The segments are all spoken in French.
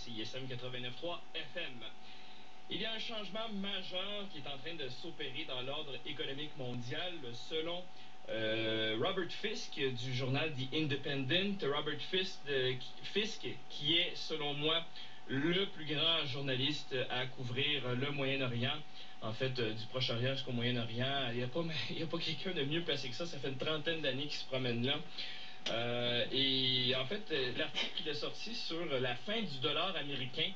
CISM 89.3 FM. Il y a un changement majeur qui est en train de s'opérer dans l'ordre économique mondial selon Robert Fisk du journal The Independent. Robert Fisk qui est selon moi le plus grand journaliste à couvrir le Moyen-Orient, en fait du Proche-Orient jusqu'au Moyen-Orient. Il n'y a pas quelqu'un de mieux placé que ça. Ça fait une trentaine d'années qu'il se promène là. Et en fait, l'article qu'il a sorti sur la fin du dollar américain,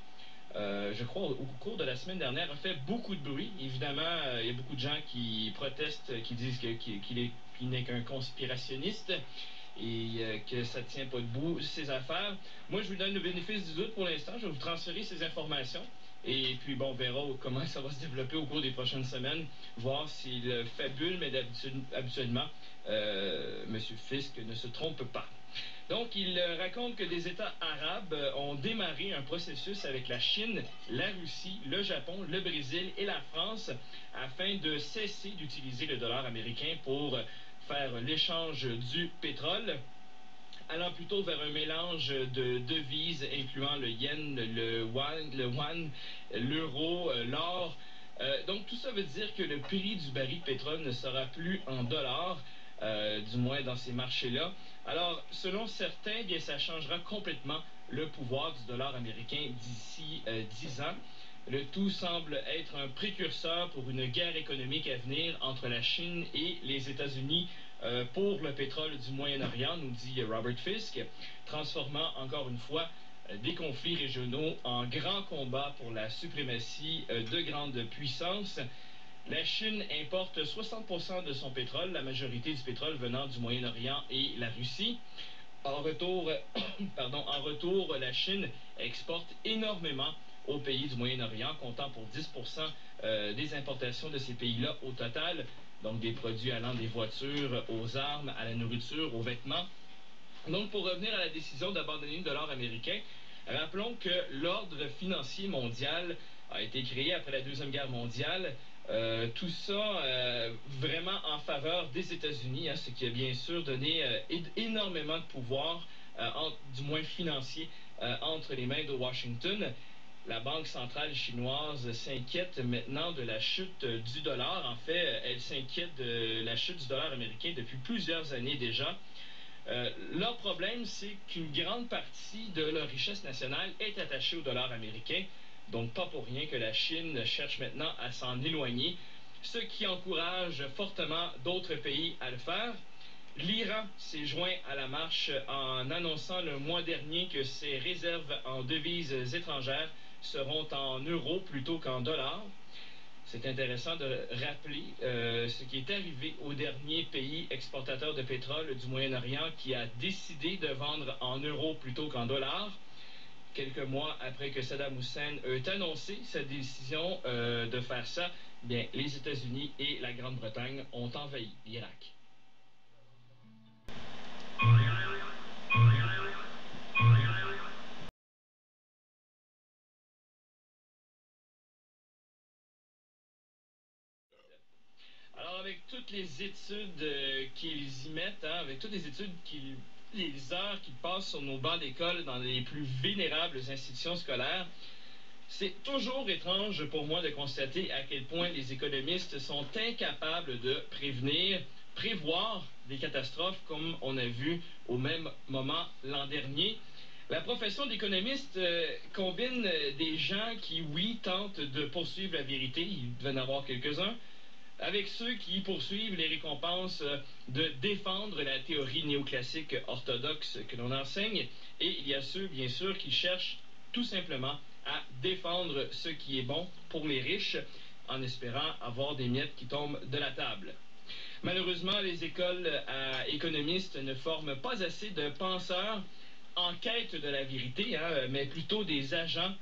je crois au cours de la semaine dernière, a fait beaucoup de bruit. Évidemment, il y a beaucoup de gens qui protestent, qui disent qu'il n'est qu'un conspirationniste et que ça ne tient pas debout, ces affaires. Moi, je vous donne le bénéfice du doute pour l'instant. Je vais vous transférer ces informations. Et puis, bon, on verra comment ça va se développer au cours des prochaines semaines, voir s'il fabule, mais habituellement, M. Fisk ne se trompe pas. Donc, il raconte que des États arabes ont démarré un processus avec la Chine, la Russie, le Japon, le Brésil et la France afin de cesser d'utiliser le dollar américain pour faire l'échange du pétrole, allant plutôt vers un mélange de devises incluant le yen, le yuan, l'euro, l'or. Donc tout ça veut dire que le prix du baril de pétrole ne sera plus en dollars, du moins dans ces marchés-là. Alors, selon certains, bien, ça changera complètement le pouvoir du dollar américain d'ici 10 ans. Le tout semble être un précurseur pour une guerre économique à venir entre la Chine et les États-Unis pour le pétrole du Moyen-Orient, nous dit Robert Fisk, transformant encore une fois des conflits régionaux en grands combats pour la suprématie de grandes puissances. La Chine importe 60% de son pétrole, la majorité du pétrole venant du Moyen-Orient et la Russie. En retour, la Chine exporte énormément aux pays du Moyen-Orient, comptant pour 10% des importations de ces pays-là au total, donc des produits allant des voitures, aux armes, à la nourriture, aux vêtements. Donc, pour revenir à la décision d'abandonner le dollar américain, rappelons que l'ordre financier mondial a été créé après la Deuxième Guerre mondiale. Tout ça vraiment en faveur des États-Unis, ce qui a bien sûr donné énormément de pouvoir, du moins financier, entre les mains de Washington. La Banque centrale chinoise s'inquiète maintenant de la chute du dollar. En fait, elle s'inquiète de la chute du dollar américain depuis plusieurs années déjà. Leur problème, c'est qu'une grande partie de leur richesse nationale est attachée au dollar américain. Donc, pas pour rien que la Chine cherche maintenant à s'en éloigner, ce qui encourage fortement d'autres pays à le faire. L'Iran s'est joint à la marche en annonçant le mois dernier que ses réserves en devises étrangères seront en euros plutôt qu'en dollars. C'est intéressant de rappeler ce qui est arrivé au dernier pays exportateur de pétrole du Moyen-Orient qui a décidé de vendre en euros plutôt qu'en dollars. Quelques mois après que Saddam Hussein ait annoncé sa décision de faire ça, bien, les États-Unis et la Grande-Bretagne ont envahi l'Irak. Alors, avec toutes les études qu'ils y mettent, avec toutes les études les heures qu'ils passent sur nos bancs d'école dans les plus vénérables institutions scolaires, c'est toujours étrange pour moi de constater à quel point les économistes sont incapables de prévoir des catastrophes comme on a vu au même moment l'an dernier. La profession d'économiste combine des gens qui, oui, tentent de poursuivre la vérité, il devait y en avoir quelques-uns, avec ceux qui poursuivent les récompenses de défendre la théorie néoclassique orthodoxe que l'on enseigne, et il y a ceux, bien sûr, qui cherchent tout simplement à défendre ce qui est bon pour les riches, en espérant avoir des miettes qui tombent de la table. Malheureusement, les écoles à économistes ne forment pas assez de penseurs en quête de la vérité, mais plutôt des agents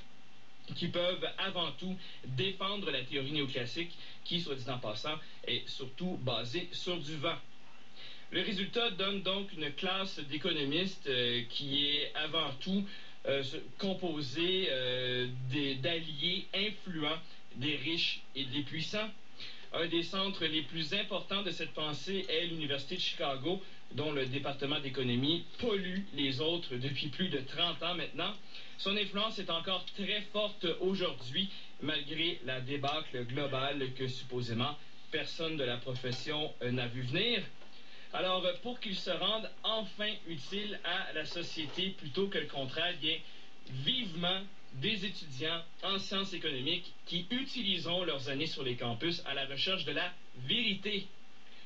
qui peuvent avant tout défendre la théorie néoclassique qui, soit dit en passant, est surtout basée sur du vent. Le résultat donne donc une classe d'économistes qui est avant tout composée d'alliés influents des riches et des puissants. Un des centres les plus importants de cette pensée est l'Université de Chicago, dont le département d'économie pollue les autres depuis plus de 30 ans maintenant. Son influence est encore très forte aujourd'hui, malgré la débâcle globale que supposément personne de la profession n'a vu venir. Alors, pour qu'il se rende enfin utile à la société plutôt que le contraire, bien, vivement des étudiants en sciences économiques qui utiliseront leurs années sur les campus à la recherche de la vérité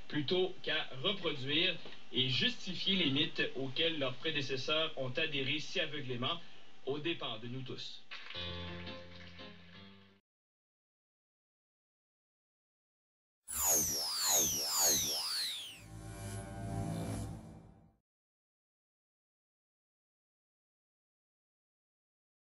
plutôt qu'à reproduire et justifier les mythes auxquels leurs prédécesseurs ont adhéré si aveuglément aux dépens de nous tous.